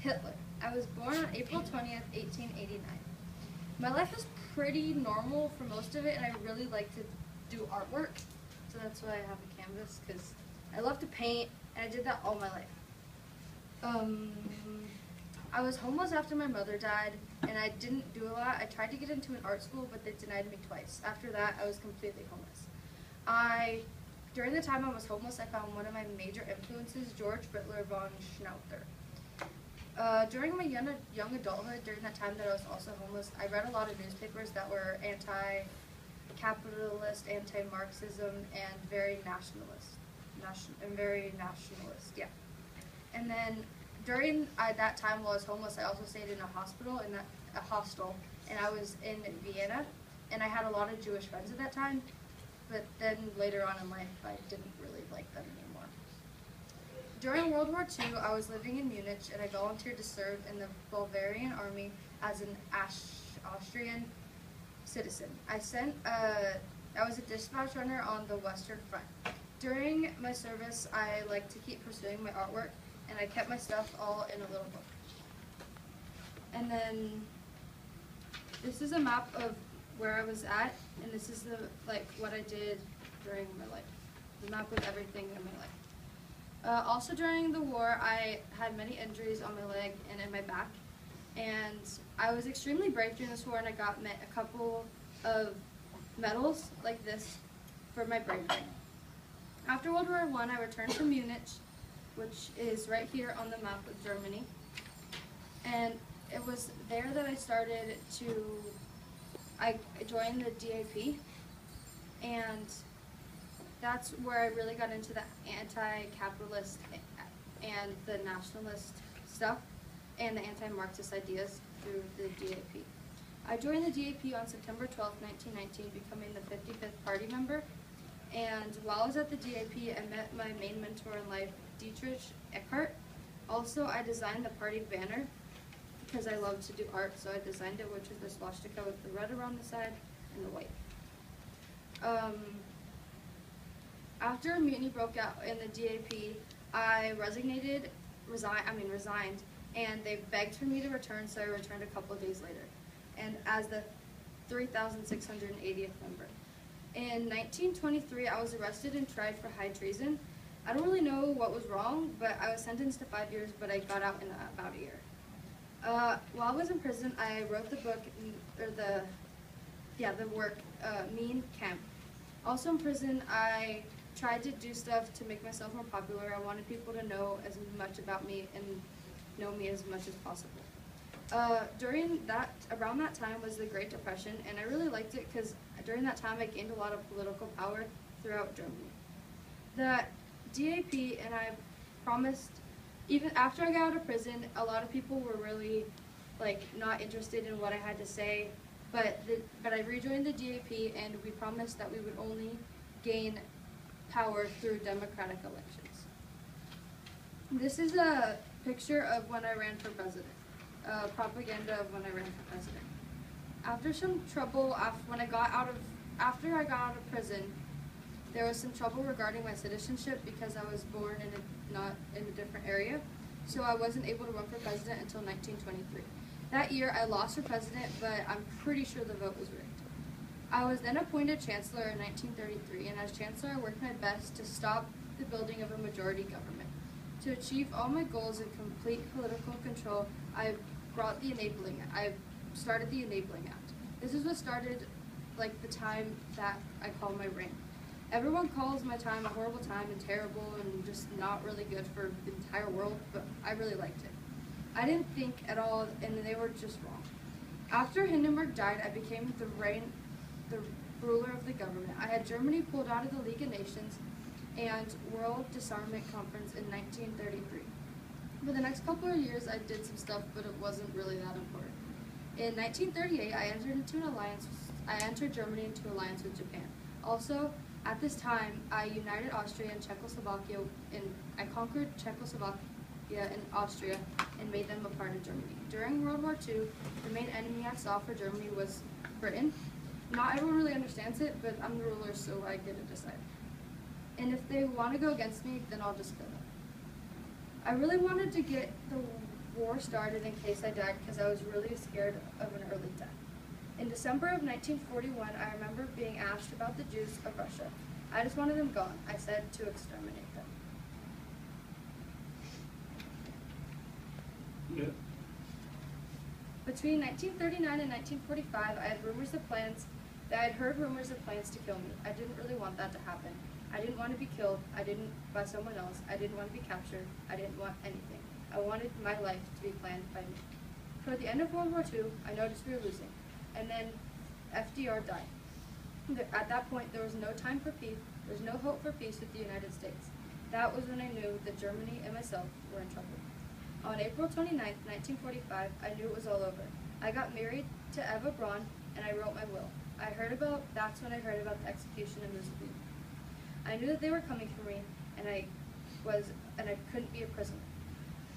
Hitler. I was born on April 20th, 1889. My life was pretty normal for most of it, and I really like to do artwork. So that's why I have a canvas, because I love to paint, and I did that all my life. I was homeless after my mother died, and I didn't do a lot. I tried to get into an art school, but they denied me twice. After that, I was completely homeless. During the time I was homeless, I found one of my major influences, George Brittler von Schnauzer. During my young adulthood, during that time that I was also homeless, I read a lot of newspapers that were anti-capitalist, anti-Marxism, and very nationalist. Yeah. And then during that time while I was homeless, I also stayed in a hostel, and I was in Vienna, and I had a lot of Jewish friends at that time. But then later on in life, I didn't really like them anymore. During World War II, I was living in Munich, and I volunteered to serve in the Bavarian army as an Austrian citizen. I was a dispatch runner on the Western Front. During my service, I liked to keep pursuing my artwork, and I kept my stuff all in a little book. And then this is a map of where I was at, and this is what I did during my life. The map of everything in my life. Also during the war, I had many injuries on my leg and in my back, and I was extremely brave during this war, and I got a couple of medals like this for my bravery. After World War I returned to Munich, which is right here on the map of Germany, and it was there that I joined the DAP, and that's where I really got into the anti-capitalist and the nationalist stuff and the anti-Marxist ideas through the DAP. I joined the DAP on September 12, 1919, becoming the 55th party member, and while I was at the DAP, I met my main mentor in life, Dietrich Eckart. Also, I designed the party banner because I love to do art, so I designed it, which is the swastika with the red around the side and the white. After a mutiny broke out in the DAP, I resigned, and they begged for me to return, so I returned a couple of days later, and as the 3,680th member. In 1923, I was arrested and tried for high treason. I don't really know what was wrong, but I was sentenced to 5 years, but I got out in about a year. While I was in prison, I wrote the book, the work, Mean Camp. Also in prison, I tried to do stuff to make myself more popular. I wanted people to know as much about me and know me as much as possible. Around that time was the Great Depression, and I really liked it because during that time I gained a lot of political power throughout Germany. The DAP and I promised, even after I got out of prison, a lot of people were really not interested in what I had to say, but I rejoined the DAP, and we promised that we would only gain power through democratic elections. This is a picture of when I ran for president. Propaganda of when I ran for president. After some trouble, after I got out of prison, there was some trouble regarding my citizenship because I was born not in a different area, so I wasn't able to run for president until 1923. That year, I lost for president, but I'm pretty sure the vote was rigged. I was then appointed chancellor in 1933, and as chancellor, I worked my best to stop the building of a majority government. To achieve all my goals and complete political control, I started the Enabling Act. This is what started the time that I call my reign. Everyone calls my time a horrible time and terrible and just not really good for the entire world, but I really liked it. I didn't think at all, and they were just wrong. After Hindenburg died, I became the ruler of the government. I had Germany pulled out of the League of Nations and World Disarmament Conference in 1933. For the next couple of years, I did some stuff, but it wasn't really that important. In 1938, I entered Germany into alliance with Japan. Also, at this time, I united Austria and Czechoslovakia, and I conquered Czechoslovakia and Austria and made them a part of Germany. During World War II, the main enemy I saw for Germany was Britain. Not everyone really understands it, but I'm the ruler, so I get to decide. And if they want to go against me, then I'll just kill them. I really wanted to get war started in case I died because I was really scared of an early death. In December of 1941, I remember being asked about the Jews of Russia. I just wanted them gone. I said to exterminate them. Yeah. Between 1939 and 1945, I had heard rumors of plans to kill me. I didn't really want that to happen. I didn't want to be killed. By someone else. I didn't want to be captured. I didn't want anything. I wanted my life to be planned by me. Toward the end of World War II, I noticed we were losing. And then FDR died. At that point, there was no time for peace. There was no hope for peace with the United States. That was when I knew that Germany and myself were in trouble. On April 29, 1945, I knew it was all over. I got married to Eva Braun, and I wrote my will. That's when I heard about the execution of Mussolini. I knew that they were coming for me, and I couldn't be a prisoner.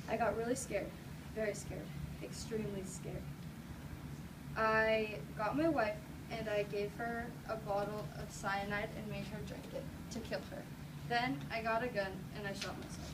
I got really scared, very scared, extremely scared. I got my wife, and I gave her a bottle of cyanide and made her drink it to kill her. Then I got a gun, and I shot myself.